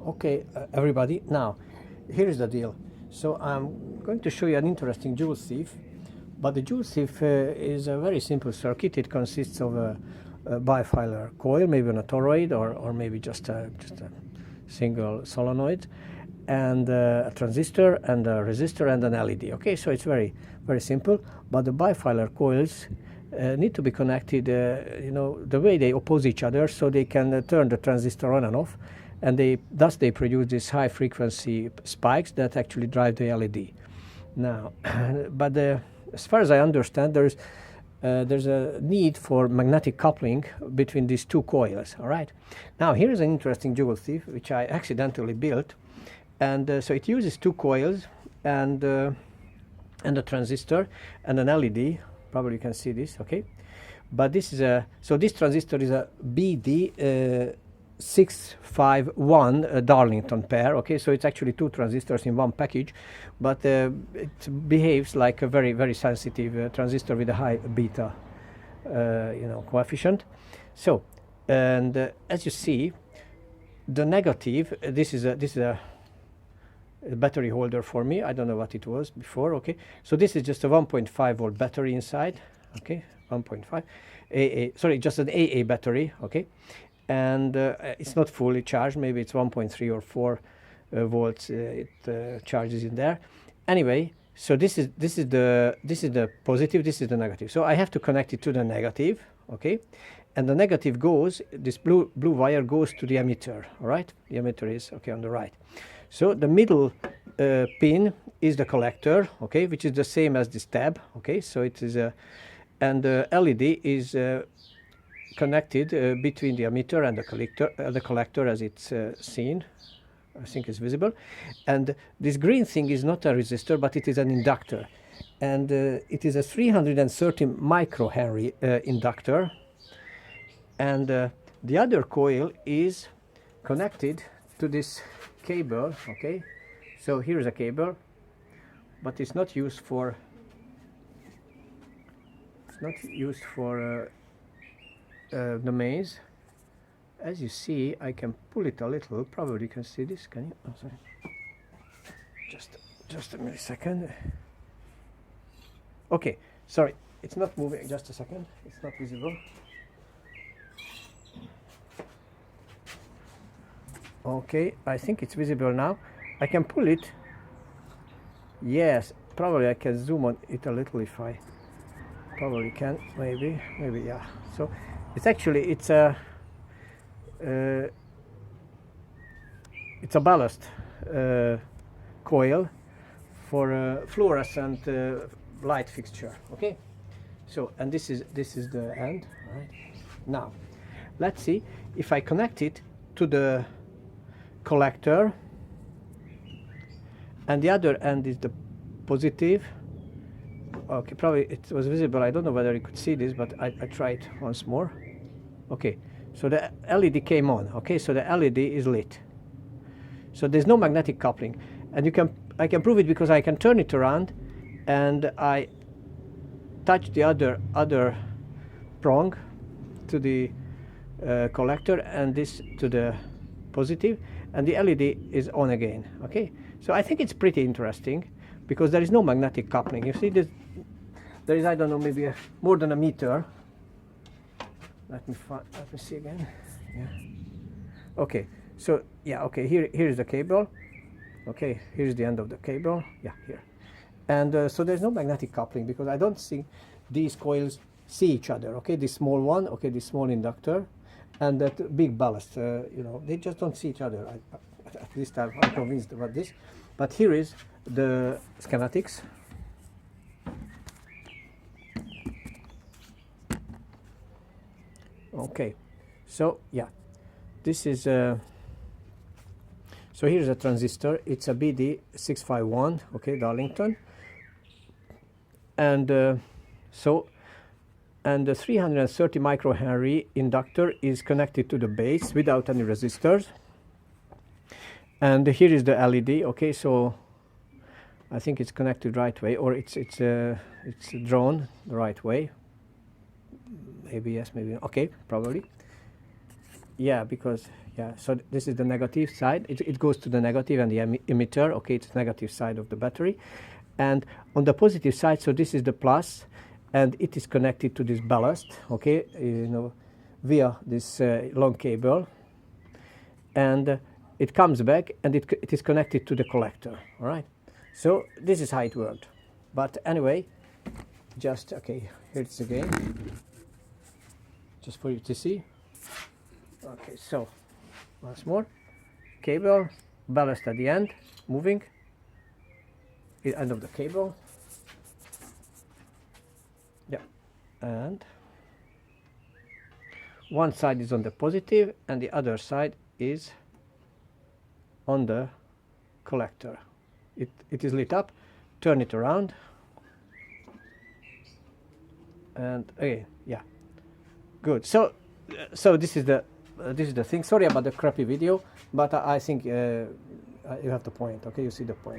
Okay, everybody, now here's the deal. So I'm going to show you an interesting Joule Thief, but the Joule Thief is a very simple circuit. It consists of a bifilar coil, maybe on a toroid, or maybe just a single solenoid, and a transistor and a resistor and an LED. Okay, so it's very simple, but the bifilar coils need to be connected, the way they oppose each other, so they can turn the transistor on and off, and thus they produce these high frequency spikes that actually drive the LED. Now, but as far as I understand, there's a need for magnetic coupling between these two coils. All right. Now here is an interesting Joule Thief which I accidentally built, and so it uses two coils and a transistor and an LED. Probably you can see this. Okay, but this is this transistor is a BD 651 Darlington pair. Okay, so it's actually two transistors in one package, but it behaves like a very sensitive transistor with a high beta coefficient. So, and as you see, the negative, this is a battery holder for me. I don't know what it was before. Okay, so this is just a 1.5 volt battery inside. Okay, 1.5 AA, sorry, just an AA battery. Okay, and it's not fully charged. Maybe it's 1.3 or 4 volts. It charges in there. Anyway, so this is the positive. This is the negative. So I have to connect it to the negative. Okay, and the negative goes. This blue wire goes to the emitter. All right, the emitter is okay on the right. So the middle pin is the collector. Okay, which is the same as this tab. Okay, so it is a, and the LED is connected between the emitter and the collector, as it's seen. I think it's visible. And this green thing is not a resistor, but it is an inductor, and it is a 330 microhenry inductor. And the other coil is connected to this cable. Okay, so here is a cable, but it's not used for the mains. As you see, I can pull it a little. Probably you can see this. Can you? Oh, sorry. Just a millisecond. Okay, sorry, it's not moving. Just a second. It's not visible. Okay, I think it's visible now. I can pull it. Yes, probably I can zoom on it a little if I probably can. Maybe yeah. So it's a ballast coil for a fluorescent light fixture. Okay, so, and this is the end. All right, now let's see if I connect it to the collector, and the other end is the positive. Okay, probably it was visible. I don't know whether you could see this, but I tried once more. Okay, so the LED came on. Okay, so the LED is lit. So there's no magnetic coupling, and I can prove it because I can turn it around, and I touch the other prong to the collector, and this to the positive, and the LED is on again. Okay, so I think it's pretty interesting because there is no magnetic coupling. You see this? There is, I don't know, maybe more than a meter. Let me see again. Yeah. Okay. So yeah. Okay. Here is the cable. Okay. Here's the end of the cable. Yeah. Here. And so there's no magnetic coupling because I don't think these coils see each other. Okay. This small one. Okay. This small inductor, and that big ballast. They just don't see each other. At least I'm convinced about this. But here is the schematics. Okay, so yeah, this is so here's a transistor. It's a BD 651. Okay, Darlington, and the 330 microhenry inductor is connected to the base without any resistors. And here is the LED. Okay, so I think it's connected right way, or it's drawn the right way. Maybe yes, maybe no. Okay, probably. Yeah, because Yeah, so this is the negative side. It goes to the negative and the emitter. Okay, it's negative side of the battery. And on the positive side, so this is the plus, and it is connected to this ballast, okay, via this long cable. And it comes back, and it is connected to the collector, all right? So this is how it worked. But anyway, just, okay, here it's again, just for you to see. Okay, so once more, cable, ballast at the end, moving, the end of the cable, yeah, and one side is on the positive and the other side is on the collector. It is lit up, turn it around, and again, yeah, good. So this is the thing. Sorry about the crappy video, but I think you have the point. Okay, you see the point.